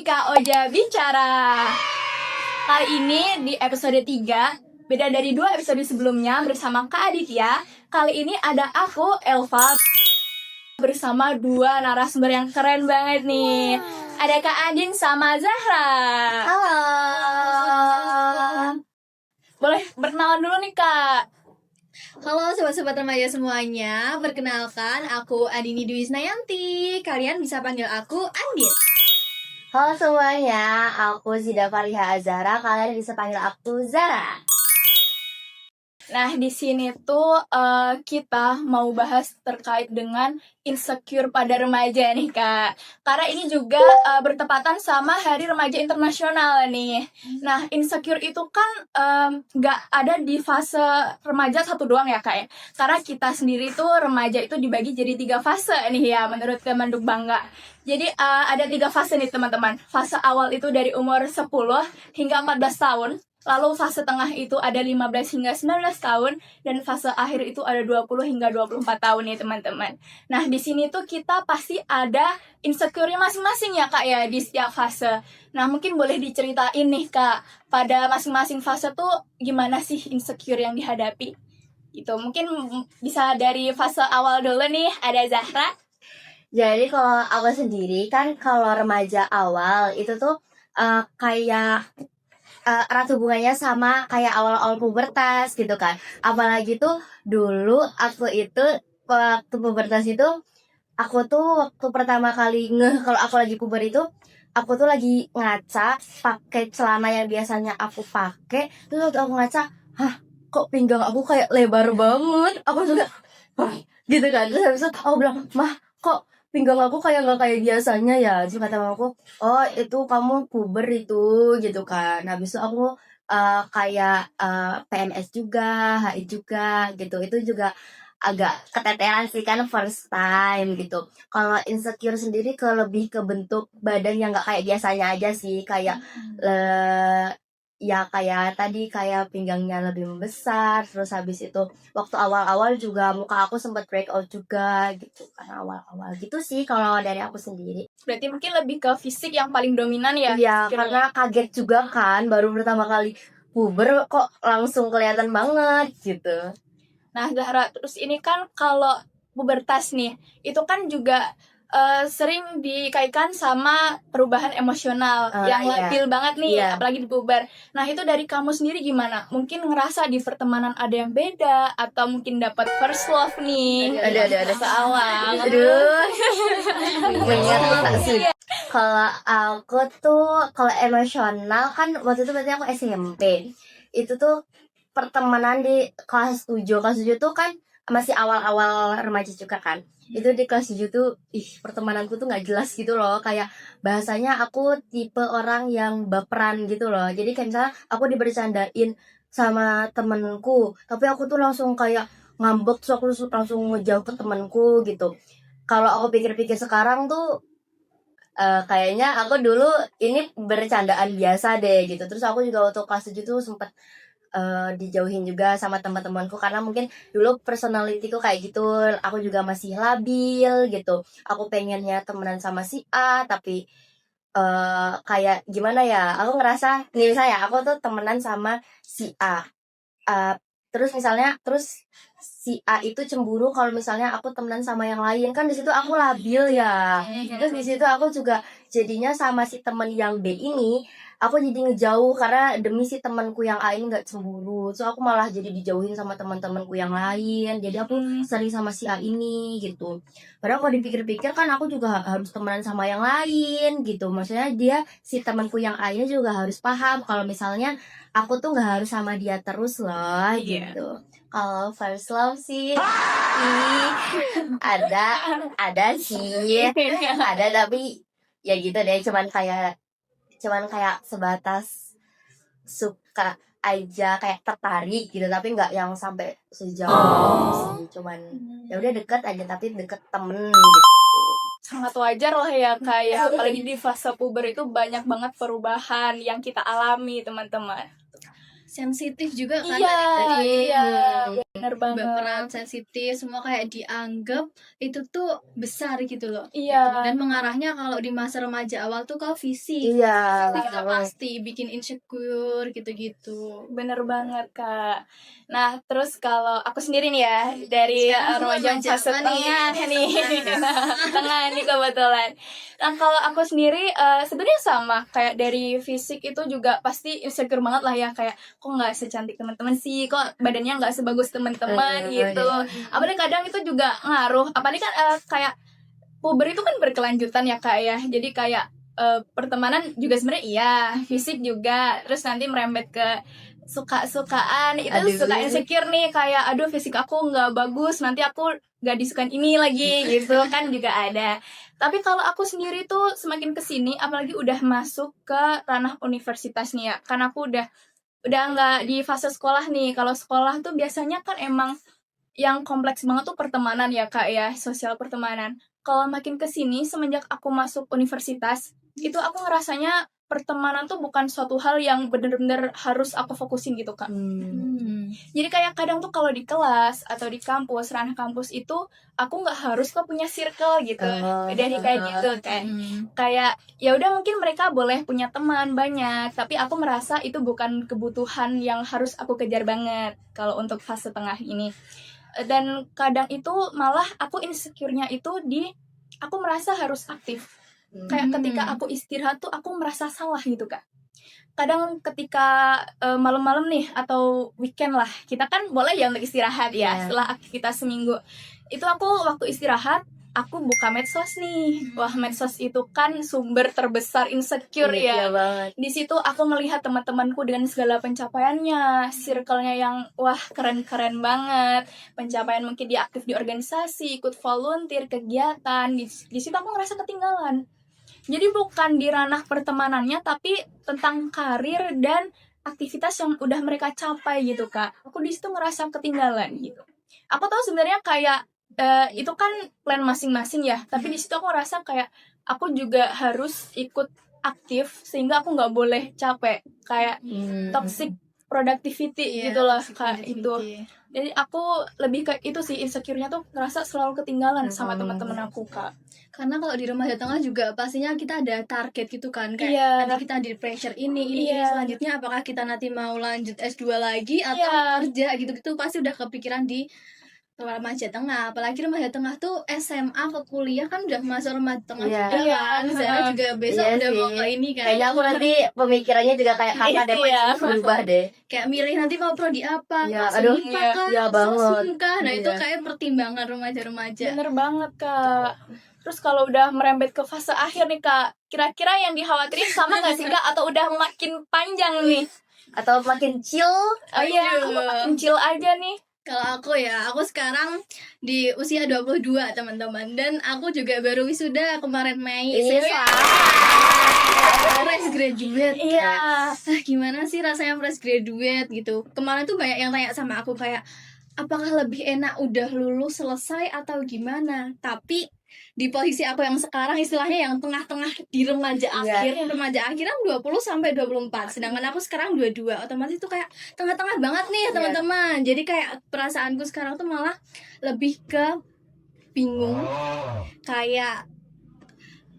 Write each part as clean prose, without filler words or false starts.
di Kak Oja Bicara. Kali ini di episode 3, beda dari 2 episode sebelumnya bersama Kak Aditya. Kali ini ada aku, Elva, bersama 2 narasumber yang keren banget nih. Ada Kak Adin sama Zahra. Halo. Boleh berkenalan dulu nih Kak. Halo sobat-sobat remaja semuanya. Perkenalkan, aku Andini Dwi Snayanti. Kalian bisa panggil aku Andin. Halo semuanya, aku Zida Fariha Azhara. Kalian bisa panggil aku Zara. Nah, di sini tuh kita mau bahas terkait dengan insecure pada remaja nih, Kak. Karena ini juga bertepatan sama Hari Remaja Internasional nih. Nah, insecure itu kan nggak ada di fase remaja satu doang ya, Kak ya. Karena kita sendiri tuh remaja itu dibagi jadi 3 fase nih ya, menurut Kemenduk Bangga. Jadi ada 3 fase nih, teman-teman. Fase awal itu dari umur 10 hingga 14 tahun. Lalu fase tengah itu ada 15 hingga 19 tahun, dan fase akhir itu ada 20 hingga 24 tahun nih teman-teman. Nah, di sini tuh kita pasti ada insecure-nya masing-masing ya Kak ya di setiap fase. Nah, mungkin boleh diceritain nih Kak, pada masing-masing fase tuh gimana sih insecure yang dihadapi? Gitu, mungkin bisa dari fase awal dulu nih, ada Zahra. Jadi kalau aku sendiri kan kalau remaja awal itu tuh kayak erat hubungannya sama kayak awal-awal pubertas gitu kan. Apalagi tuh dulu aku itu waktu pubertas itu, aku tuh waktu pertama kali kalau aku lagi puber itu, aku tuh lagi ngaca pakai celana yang biasanya aku pakai. Terus waktu aku ngaca, hah, kok pinggang aku kayak lebar banget. Aku juga "Hah?" gitu kan. Terus habis itu aku bilang, "Mah, kok pinggang aku kayak nggak kayak biasanya ya?" Terus kata mamaku, "Oh, itu kamu puber itu," gitu kan. Habis itu aku kayak PMS juga, HI juga gitu. Itu juga agak keteteran sih kan, first time gitu. Kalau insecure sendiri lebih ke bentuk badan yang nggak kayak biasanya aja sih, kayak ya kayak tadi kayak pinggangnya lebih membesar. Terus habis itu waktu awal-awal juga muka aku sempat breakout juga gitu kan, awal-awal gitu sih kalau dari aku sendiri. Berarti mungkin lebih ke fisik yang paling dominan ya? Iya, karena kaget juga kan, baru pertama kali puber kok langsung kelihatan banget gitu. Nah, Zahra, terus ini kan kalau pubertas nih, itu kan juga sering dikaitkan sama perubahan emosional yang Iya. labil banget nih, Iya. apalagi di puber. Nah, itu dari kamu sendiri gimana? Mungkin ngerasa di pertemanan ada yang beda, atau mungkin dapat first love nih. Ada. Awal. Aduh. Mengingat sih. Kalau aku tuh, kalau emosional kan waktu itu berarti aku SMP. Itu tuh pertemanan di kelas 7. Kelas 7 tuh kan masih awal-awal remaja juga kan. Itu di kelas 7 tuh pertemananku tuh nggak jelas gitu loh. Kayak bahasanya aku tipe orang yang baperan gitu loh. Jadi kayak misalnya aku dibercandain sama temenku, tapi aku tuh langsung kayak ngambek, terus aku langsung ngejauh ke temenku gitu. Kalau aku pikir-pikir sekarang tuh kayaknya aku dulu ini bercandaan biasa deh gitu. Terus aku juga waktu kelas 7 tuh sempet dijauhin juga sama teman-temanku, karena mungkin dulu personalitiku kayak gitu. Aku juga masih labil gitu. Aku pengennya temenan sama si A, tapi kayak gimana ya, aku ngerasa nih, misalnya aku tuh temenan sama si A, terus si A itu cemburu kalau misalnya aku temenan sama yang lain, kan di situ aku labil ya. Terus di situ aku juga jadinya sama si temen yang B ini, aku jadi ngejauh karena demi si temanku yang A ini nggak cemburu. So aku malah jadi dijauhin sama teman-temanku yang lain. Jadi aku sering sama si A ini gitu. Padahal kalau dipikir-pikir kan aku juga harus temenan sama yang lain gitu. Maksudnya si temanku yang A ini juga harus paham kalau misalnya aku tuh nggak harus sama dia terus loh gitu. Kalau first love sih, ada sih, ada, tapi ya gitu deh, cuman kayak sebatas suka aja, kayak tertarik gitu, tapi nggak yang sampai sejauh sih. Cuman ya udah deket aja, tapi deket temen gitu. Sangat wajar lah ya kayak apalagi di fase puber itu banyak banget perubahan yang kita alami teman-teman. sensitif juga kan. Iya, bener banget. Berperan sensitif, semua kayak dianggap itu tuh besar gitu loh. Iya. Dan mengarahnya kalau di masa remaja awal tuh ke fisik. Iya, Fisik betul udah banget. pasti bikin insecure gitu-gitu. Bener banget, Kak. Nah, terus kalau aku sendiri nih ya, dari Sekarang remaja remaja fase apa nih? tengah nih. Tengah nih kebetulan. Nah, kalau aku sendiri sebenarnya sama, kayak dari fisik itu juga pasti insecure banget lah ya, kayak kok nggak secantik teman-teman sih, kok badannya nggak sebagus teman-teman gitu. Apalagi kadang itu juga ngaruh, apalagi kan kayak puber itu kan berkelanjutan ya, Kak ya. Jadi kayak pertemanan juga sebenarnya iya, fisik juga, terus nanti merembet ke suka-sukaan itu. Aduh. Suka insecure nih, kayak aduh fisik aku nggak bagus, nanti aku gak disukain ini lagi gitu kan juga ada. Tapi kalau aku sendiri tuh semakin kesini, apalagi udah masuk ke ranah universitas nih ya, karena aku udah nggak di fase sekolah nih. Kalau sekolah tuh biasanya kan emang yang kompleks banget tuh pertemanan ya, Kak ya, sosial pertemanan. Kalau makin kesini semenjak aku masuk universitas, itu aku ngerasanya pertemanan tuh bukan suatu hal yang bener-bener harus aku fokusin gitu, Kak. Jadi kayak kadang tuh kalau di kelas atau di kampus, ranah kampus itu aku nggak harus kok punya circle gitu. Dari kayak gitu kan. Kayak ya udah mungkin mereka boleh punya teman banyak, tapi aku merasa itu bukan kebutuhan yang harus aku kejar banget kalau untuk fase tengah ini. Dan kadang itu malah aku insecure-nya itu aku merasa harus aktif. Kayak ketika aku istirahat tuh aku merasa salah gitu, Kak. Kadang ketika malam-malam nih atau weekend lah, kita kan boleh ya untuk istirahat ya setelah aktivitas seminggu. Itu aku waktu istirahat, aku buka medsos nih. Wah, medsos itu kan sumber terbesar insecure ya. Iya banget. Di situ aku melihat teman-temanku dengan segala pencapaiannya, circle-nya yang wah keren-keren banget. Pencapaian mungkin dia aktif di organisasi, ikut volunteer, kegiatan. Di situ aku ngerasa ketinggalan. Jadi bukan di ranah pertemanannya, tapi tentang karir dan aktivitas yang udah mereka capai gitu, Kak. Aku di situ ngerasa ketinggalan gitu. Aku tahu sebenarnya kayak itu kan plan masing-masing ya, tapi di situ aku ngerasa kayak aku juga harus ikut aktif sehingga aku nggak boleh capek, kayak toxic productivity gitu loh, Kak. Itu. Jadi aku lebih ke itu sih, insecure-nya tuh ngerasa selalu ketinggalan sama teman-teman aku, Kak. Karena kalau di remaja tengah juga pastinya kita ada target gitu kan, kayak nanti kita di pressure ini selanjutnya apakah kita nanti mau lanjut S2 lagi atau kerja gitu-gitu, pasti udah kepikiran di remaja tengah. Apalagi remaja tengah tuh SMA ke kuliah kan udah masuk remaja tengah juga kan. Saya juga besok udah mau ke ini kan. Kayaknya aku nanti pemikirannya juga kayak kakak deh, berubah deh. Kayak milih nanti mau prodi apa, aduh, ya banget. Nah itu kayak pertimbangan remaja-remaja. Bener banget, Kak. Terus kalau udah merembet ke fase akhir nih, Kak, kira-kira yang dikhawatirin sama gak sih, Kak? Atau udah makin panjang nih? Atau makin chill? Oh iya, makin chill aja nih. Kalau aku ya, aku sekarang di usia 22 teman-teman. Dan aku juga baru wisuda kemarin Mei. Fresh graduate. Iya. Gimana sih rasanya fresh graduate gitu. Kemarin tuh banyak yang tanya sama aku kayak, apakah lebih enak udah lulus selesai atau gimana? Tapi di posisi aku yang sekarang istilahnya yang tengah-tengah di remaja akhir, remaja akhir kan 20 sampai 24. Sedangkan aku sekarang 22. Otomatis itu kayak tengah-tengah banget nih, teman-teman. Jadi kayak perasaanku sekarang tuh malah lebih ke bingung. Kayak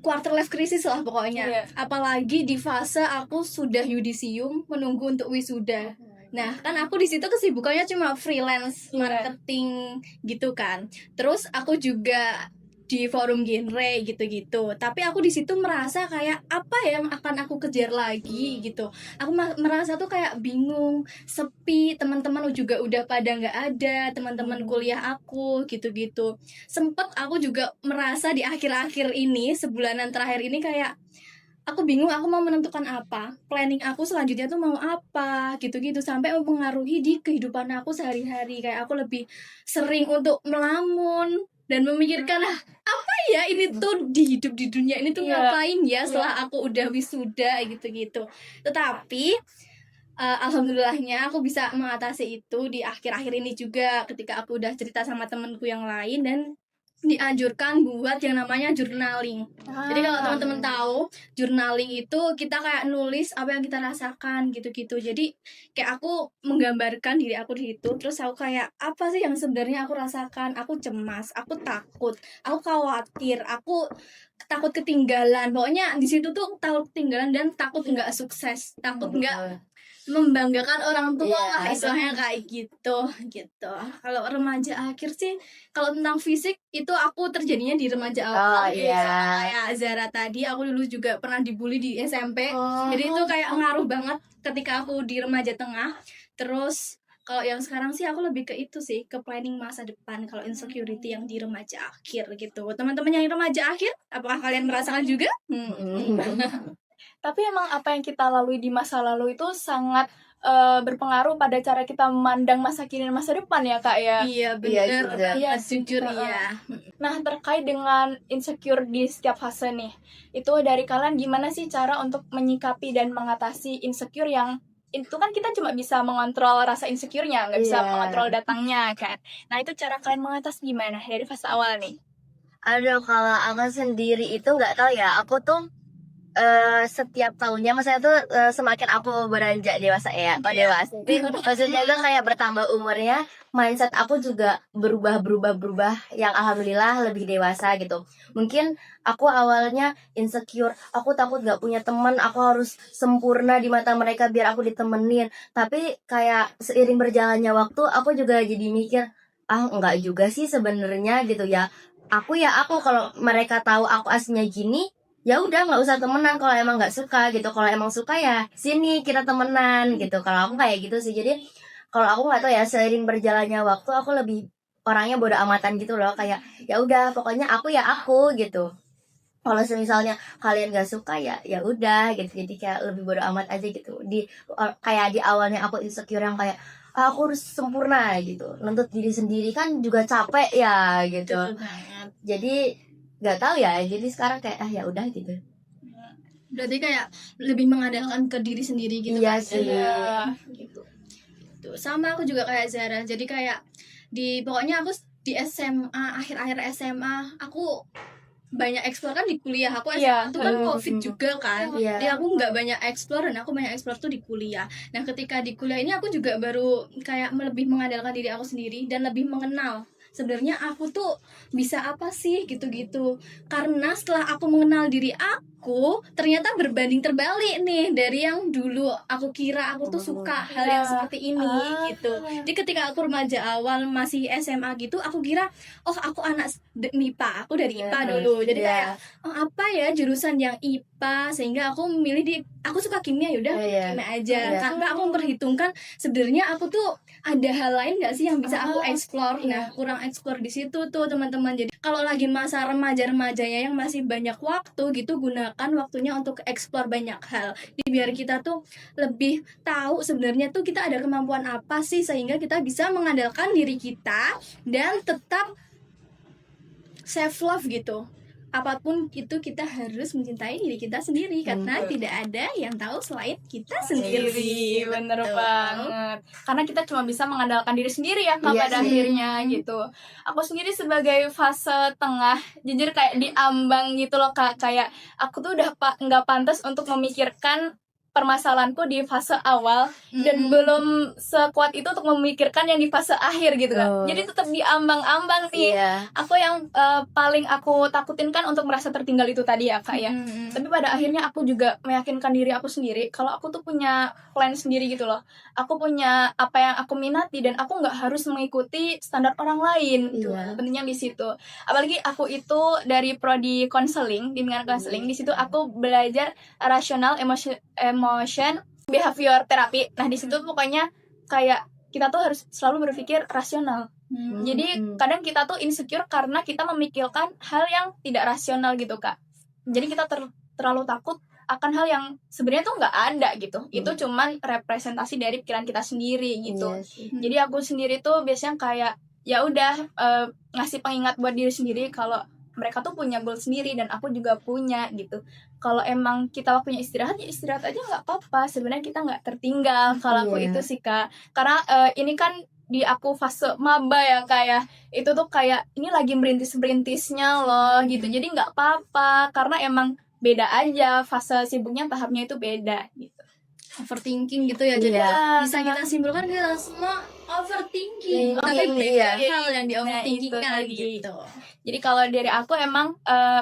quarter life crisis lah pokoknya. Apalagi di fase aku sudah yudisium menunggu untuk wisuda. Nah, kan aku di situ kesibukannya cuma freelance marketing gitu kan. Terus aku juga di forum genre gitu-gitu. Tapi aku di situ merasa kayak apa ya yang akan aku kejar lagi gitu. Aku merasa tuh kayak bingung, sepi, teman-teman juga udah pada nggak ada, teman-teman kuliah aku gitu-gitu. Sempet aku juga merasa di akhir-akhir ini, sebulanan terakhir ini kayak aku bingung aku mau menentukan apa, planning aku selanjutnya tuh mau apa gitu-gitu, sampai mempengaruhi di kehidupan aku sehari-hari. Kayak aku lebih sering untuk melamun dan memikirkan apa ya ini tuh di hidup di dunia ini tuh ngapain ya setelah aku udah wisuda gitu-gitu. Tetapi alhamdulillahnya aku bisa mengatasi itu di akhir-akhir ini juga ketika aku udah cerita sama temenku yang lain dan dianjurkan buat yang namanya journaling. Jadi kalau teman-teman tahu, journaling itu kita kayak nulis apa yang kita rasakan gitu-gitu. Jadi kayak aku menggambarkan diri aku di situ, terus aku kayak apa sih yang sebenarnya aku rasakan? Aku cemas, aku takut, aku khawatir, aku takut ketinggalan. Pokoknya di situ tuh takut ketinggalan dan takut nggak sukses, takut nggak membanggakan orang tua lah, istilahnya kayak gitu. Kalau remaja akhir sih, kalau tentang fisik itu aku terjadinya di remaja awal. Kayak Zara tadi, aku dulu juga pernah dibully di SMP. Jadi itu kayak ngaruh banget ketika aku di remaja tengah. Terus kalau yang sekarang sih aku lebih ke itu sih, ke planning masa depan. Kalau insecurity yang di remaja akhir gitu. Teman-teman yang di remaja akhir, apakah kalian merasakan juga? Tapi emang apa yang kita lalui di masa lalu itu sangat berpengaruh pada cara kita memandang masa kini dan masa depan ya Kak ya. Iya benar, Iya, jujur ya. Nah, terkait dengan insecure di setiap fase nih, itu dari kalian gimana sih cara untuk menyikapi dan mengatasi insecure yang itu kan kita cuma bisa mengontrol rasa insecure-nya, nggak bisa mengontrol datangnya kan. Nah, itu cara kalian mengatasi gimana dari fase awal nih? Aduh, kalau aku sendiri itu nggak tahu ya. Aku tuh setiap tahunnya, maksudnya tuh semakin aku beranjak dewasa ya, dewasa. Maksudnya tuh kayak bertambah umurnya, mindset aku juga berubah, yang alhamdulillah lebih dewasa gitu. Mungkin aku awalnya insecure, aku takut gak punya teman, aku harus sempurna di mata mereka biar aku ditemenin. Tapi kayak seiring berjalannya waktu, aku juga jadi mikir, enggak juga sih sebenarnya gitu ya. Aku kalau mereka tahu aku aslinya gini, ya udah nggak usah temenan kalau emang nggak suka gitu. Kalau emang suka ya sini kita temenan gitu. Kalau aku kayak gitu sih. Jadi kalau aku nggak tahu ya, seiring berjalannya waktu aku lebih orangnya bodo amatan gitu loh, kayak ya udah pokoknya aku ya aku gitu. Kalau misalnya kalian nggak suka ya ya udah gitu. Jadi kayak lebih bodo amat aja gitu. Kayak di awalnya aku insecure yang kayak aku harus sempurna gitu, nuntut diri sendiri kan juga capek ya gitu. Jadi nggak tahu ya, jadi sekarang kayak ya udah gitu. Berarti kayak lebih mengandalkan ke diri sendiri gitu. Iya sih. Gitu. Sama aku juga kayak Zara. Jadi kayak pokoknya aku di SMA, akhir-akhir SMA aku banyak explore kan di kuliah. Aku SMA tuh kan COVID juga kan. Jadi aku nggak banyak explore, dan aku banyak explore tuh di kuliah. Nah ketika di kuliah ini aku juga baru kayak lebih mengandalkan diri aku sendiri dan lebih mengenal sebenarnya aku tuh bisa apa sih gitu-gitu. Karena setelah aku mengenal diri aku, ternyata berbanding terbalik nih dari yang dulu aku kira aku tuh suka hal yang seperti ini gitu. Jadi ketika aku remaja awal masih SMA gitu, aku kira oh aku anak MIPA, aku dari IPA dulu. Jadi kayak oh apa ya jurusan yang IPA, sehingga aku memilih aku suka kimia, yaudah kimia aja. Karena aku memperhitungkan sebenarnya aku tuh ada hal lain nggak sih yang bisa aku explore. Nah kurang explore di situ tuh teman-teman. Jadi kalau lagi masa remaja-remajanya yang masih banyak waktu gitu, gunakan waktunya untuk explore banyak hal. Jadi biar kita tuh lebih tahu sebenarnya tuh kita ada kemampuan apa sih, sehingga kita bisa mengandalkan diri kita dan tetap self love gitu. Apapun itu kita harus mencintai diri kita sendiri, karena tidak ada yang tahu selain kita sendiri. Bener banget. Karena kita cuma bisa mengandalkan diri sendiri ya Kak pada akhirnya gitu. Aku sendiri sebagai fase tengah, jujur kayak diambang gitu loh Kak. Kayak aku tuh udah nggak pantas untuk memikirkan permasalahanku di fase awal dan belum sekuat itu untuk memikirkan yang di fase akhir gitu Kak. Jadi tetap diambang-ambang nih. Aku yang paling aku takutin kan untuk merasa tertinggal itu tadi ya Kak ya. Tapi pada akhirnya aku juga meyakinkan diri aku sendiri kalau aku tuh punya plan sendiri gitu loh. Aku punya apa yang aku minati dan aku nggak harus mengikuti standar orang lain. Pentingnya di situ. Apalagi aku itu dari prodi konseling, bimbingan konseling. Di situ aku belajar rasional, emotion behavior terapi. Nah di situ pokoknya kayak kita tuh harus selalu berpikir rasional. Jadi kadang kita tuh insecure karena kita memikirkan hal yang tidak rasional gitu Kak. Jadi kita terlalu takut akan hal yang sebenarnya tuh nggak ada gitu. Itu cuman representasi dari pikiran kita sendiri gitu. Jadi aku sendiri tuh biasanya kayak ya udah ngasih pengingat buat diri sendiri kalau mereka tuh punya goal sendiri dan aku juga punya gitu. Kalau emang kita waktunya istirahat, ya istirahat aja nggak apa-apa. Sebenarnya kita nggak tertinggal. Kalau aku itu sih Kak. Karena ini kan di aku fase maba ya kayak itu tuh kayak ini lagi merintis-merintisnya loh gitu. Jadi nggak apa-apa karena emang beda aja fase sibuknya, tahapnya itu beda gitu. Overthinking gitu ya. Jadi Iya. bisa kita simpulkan kita semua overthinking. Iya, Tapi iya. hal yang di Nah, overthinkingkan itu tadi. gitu. Jadi kalau dari aku emang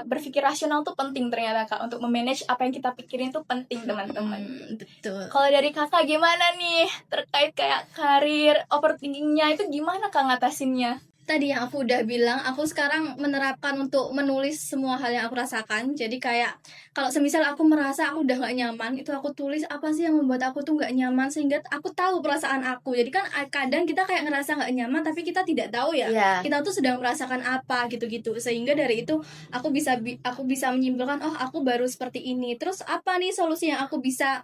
berpikir rasional tuh penting ternyata Kak, untuk memanage apa yang kita pikirin tuh penting teman-teman. Betul. Kalau dari Kakak gimana nih terkait kayak karir overthinkingnya itu gimana Kak ngatasinnya? Tadi yang aku udah bilang, aku sekarang menerapkan untuk menulis semua hal yang aku rasakan. Jadi kayak kalau semisal aku merasa aku udah gak nyaman, itu aku tulis apa sih yang membuat aku tuh gak nyaman, sehingga aku tahu perasaan aku. Jadi kan kadang kita kayak ngerasa gak nyaman tapi kita tidak tahu ya Iya. kita tuh sedang merasakan apa gitu-gitu. Sehingga dari itu aku bisa menyimpulkan, oh aku baru seperti ini, terus apa nih solusi yang aku bisa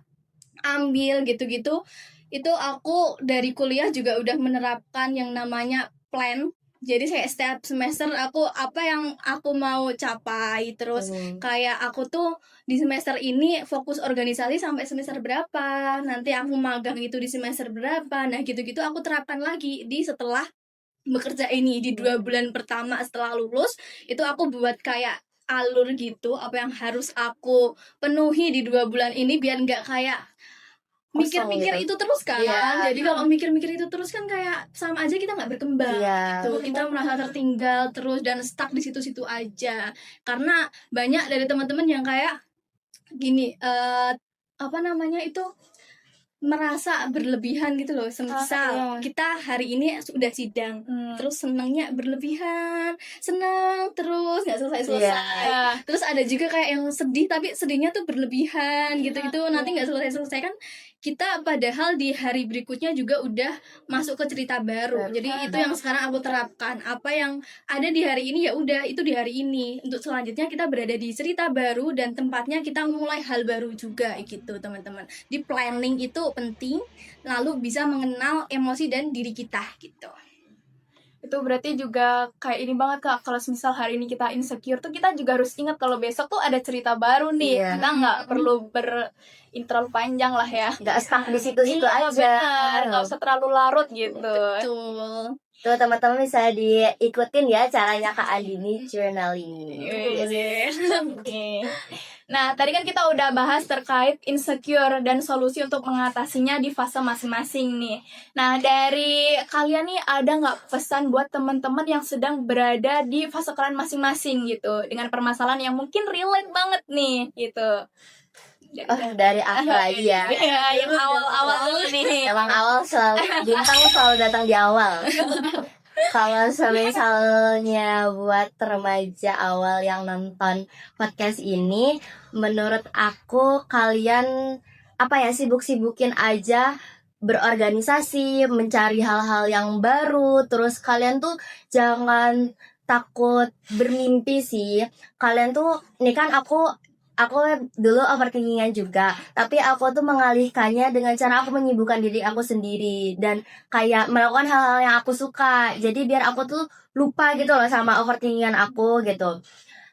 ambil gitu-gitu. Itu aku dari kuliah juga udah menerapkan yang namanya plan. Jadi kayak setiap semester aku apa yang aku mau capai, terus kayak aku tuh di semester ini fokus organisasi sampai semester berapa, nanti aku magang itu di semester berapa. Nah gitu-gitu aku terapkan lagi di setelah bekerja ini di 2 bulan pertama setelah lulus. Itu aku buat kayak alur gitu apa yang harus aku penuhi di 2 bulan ini biar nggak kayak mikir-mikir Kosong gitu. itu terus kan. Iya. Jadi kalau mikir-mikir itu terus kan kayak sama aja kita nggak berkembang Iya. gitu. Kita merasa tertinggal terus dan stuck di situ-situ aja. Karena banyak dari teman-teman yang kayak gini, apa namanya itu, merasa berlebihan gitu loh. Semisal iya. kita hari ini sudah sidang, terus senangnya berlebihan, senang terus nggak selesai-selesai. Iya. Terus ada juga kayak yang sedih tapi sedihnya tuh berlebihan gitu-gitu, nanti nggak selesai-selesai kan. Kita padahal di hari berikutnya juga udah masuk ke cerita baru. Jadi itu yang sekarang aku terapkan. Apa yang ada di hari ini ya udah itu di hari ini. Untuk selanjutnya kita berada di cerita baru dan tempatnya kita mulai hal baru juga gitu teman-teman. Di planning itu penting, lalu bisa mengenal emosi dan diri kita gitu. Itu berarti juga kayak ini banget Kak, kalau misal hari ini kita insecure tuh kita juga harus ingat kalau besok tuh ada cerita baru nih. Iya. Kita nggak perlu terlalu panjang lah ya. Nggak stuck di situ-situ Iya, aja. benar, nggak usah terlalu larut gitu. Betul. Tuh teman-teman bisa diikutin ya caranya Kak Andini journaling. Oke. Nah, tadi kan kita udah bahas terkait insecure dan solusi untuk mengatasinya di fase masing-masing nih. Nah, dari kalian nih ada nggak pesan buat teman-teman yang sedang berada di fase kalian masing-masing gitu, dengan permasalahan yang mungkin relate banget nih gitu. Oh, dari aku lagi ya. Iya, yang awal-awal dulu nih. Emang awal selalu bintang selalu datang di awal. Kalau misalnya buat remaja awal yang nonton podcast ini, menurut aku kalian sibuk-sibukin aja berorganisasi, mencari hal-hal yang baru, terus kalian tuh jangan takut bermimpi sih. Kalian tuh, nih kan aku dulu overthinkingan juga, tapi aku tuh mengalihkannya dengan cara aku menyibukkan diri aku sendiri dan kayak melakukan hal-hal yang aku suka. Jadi biar aku tuh lupa gitu loh sama overthinkingan aku gitu.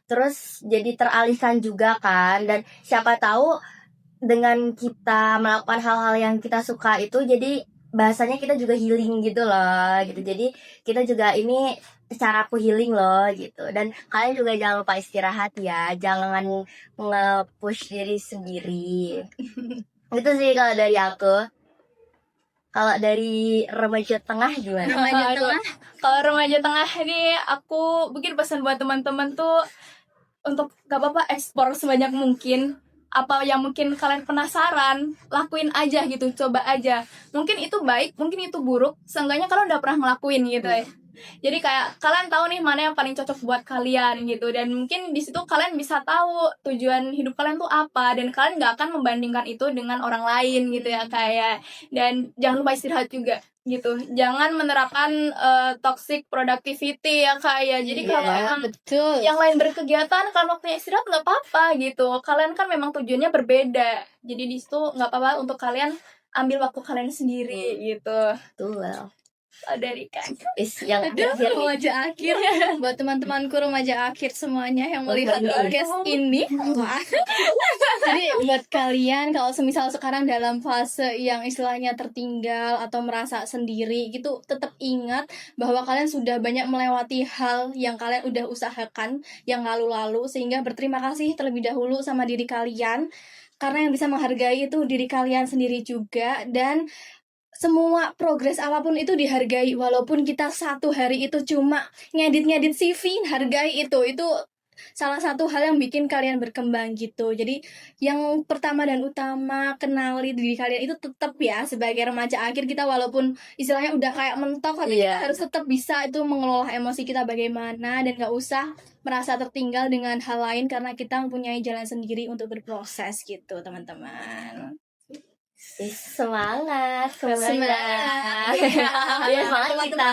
Terus jadi teralihkan juga kan, dan siapa tahu dengan kita melakukan hal-hal yang kita suka itu jadi bahasanya kita juga healing gitu loh gitu. Jadi kita juga ini cara aku healing loh gitu. Dan kalian juga jangan lupa istirahat ya, jangan nge-push diri sendiri. Itu sih kalau dari aku. Kalau dari remaja tengah gimana? Remaja tengah. Kalau remaja tengah ini aku mungkin pesan buat teman-teman tuh untuk gak apa-apa eksplor sebanyak mungkin. Apa yang mungkin kalian penasaran, lakuin aja gitu, coba aja. Mungkin itu baik, mungkin itu buruk, seenggaknya kalian udah pernah ngelakuin gitu ya. Jadi kayak kalian tahu nih mana yang paling cocok buat kalian gitu, dan mungkin di situ kalian bisa tahu tujuan hidup kalian tuh apa, dan kalian nggak akan membandingkan itu dengan orang lain gitu ya kayak. Dan jangan lupa istirahat juga gitu, jangan menerapkan toxic productivity ya kayak. Jadi kalau emang Betul. yang lain berkegiatan, kalian waktunya istirahat nggak apa-apa gitu. Kalian kan memang tujuannya berbeda, jadi di situ nggak apa-apa untuk kalian ambil waktu kalian sendiri gitu. Betul. Dari Kak. Yang Aduh, akhir remaja akhir. Buat teman-temanku remaja akhir semuanya yang melihat podcast ini. Wah. Jadi buat kalian kalau semisal sekarang dalam fase yang istilahnya tertinggal atau merasa sendiri gitu, tetap ingat bahwa kalian sudah banyak melewati hal yang kalian udah usahakan yang lalu-lalu, sehingga berterima kasih terlebih dahulu sama diri kalian, karena yang bisa menghargai itu diri kalian sendiri juga. Dan semua progres apapun itu dihargai, walaupun kita satu hari itu cuma ngedit-ngedit CV, hargai itu salah satu hal yang bikin kalian berkembang gitu. Jadi yang pertama dan utama, kenali diri kalian itu tetap ya, sebagai remaja akhir kita walaupun istilahnya udah kayak mentok, tapi kita harus tetap bisa itu mengelola emosi kita bagaimana, dan gak usah merasa tertinggal dengan hal lain karena kita mempunyai jalan sendiri untuk berproses gitu teman-teman. Semangat. Semangat. Ya, semangat kita.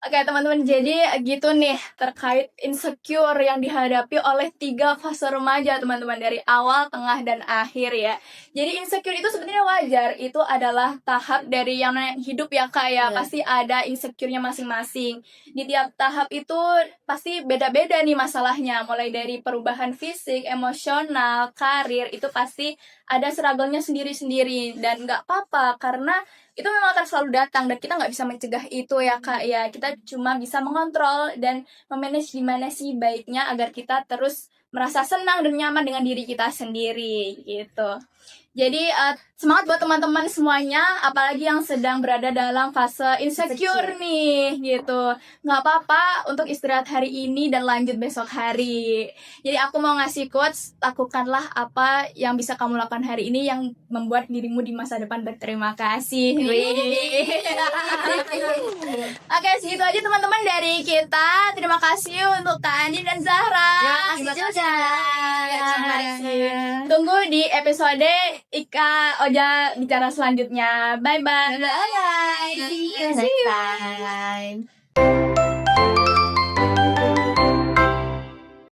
Oke teman-teman, jadi gitu nih terkait insecure yang dihadapi oleh 3 fase remaja teman-teman, dari awal, tengah, dan akhir ya. Jadi insecure itu sebenarnya wajar, itu adalah tahap dari yang namanya hidup ya Kak ya. Pasti ada insecure-nya masing-masing. Di tiap tahap itu pasti beda-beda nih masalahnya, mulai dari perubahan fisik, emosional, karir, itu pasti ada struggle-nya sendiri-sendiri. Dan nggak apa-apa, karena itu memang akan selalu datang dan kita nggak bisa mencegah itu ya Kak ya. Kita cuma bisa mengontrol dan memanage gimana sih baiknya agar kita terus merasa senang dan nyaman dengan diri kita sendiri gitu. Jadi semangat buat teman-teman semuanya, apalagi yang sedang berada dalam fase insecure nih gitu. Nggak apa-apa untuk istirahat hari ini dan lanjut besok hari. Jadi aku mau ngasih quotes, lakukanlah apa yang bisa kamu lakukan hari ini yang membuat dirimu di masa depan berterima kasih. Oke, segitu aja teman-teman dari kita. Terima kasih untuk Kak Andi dan Zahra. Terima kasih juga. Tunggu di episode Ika Oja bicara selanjutnya. Bye bye. Bye. See you next time.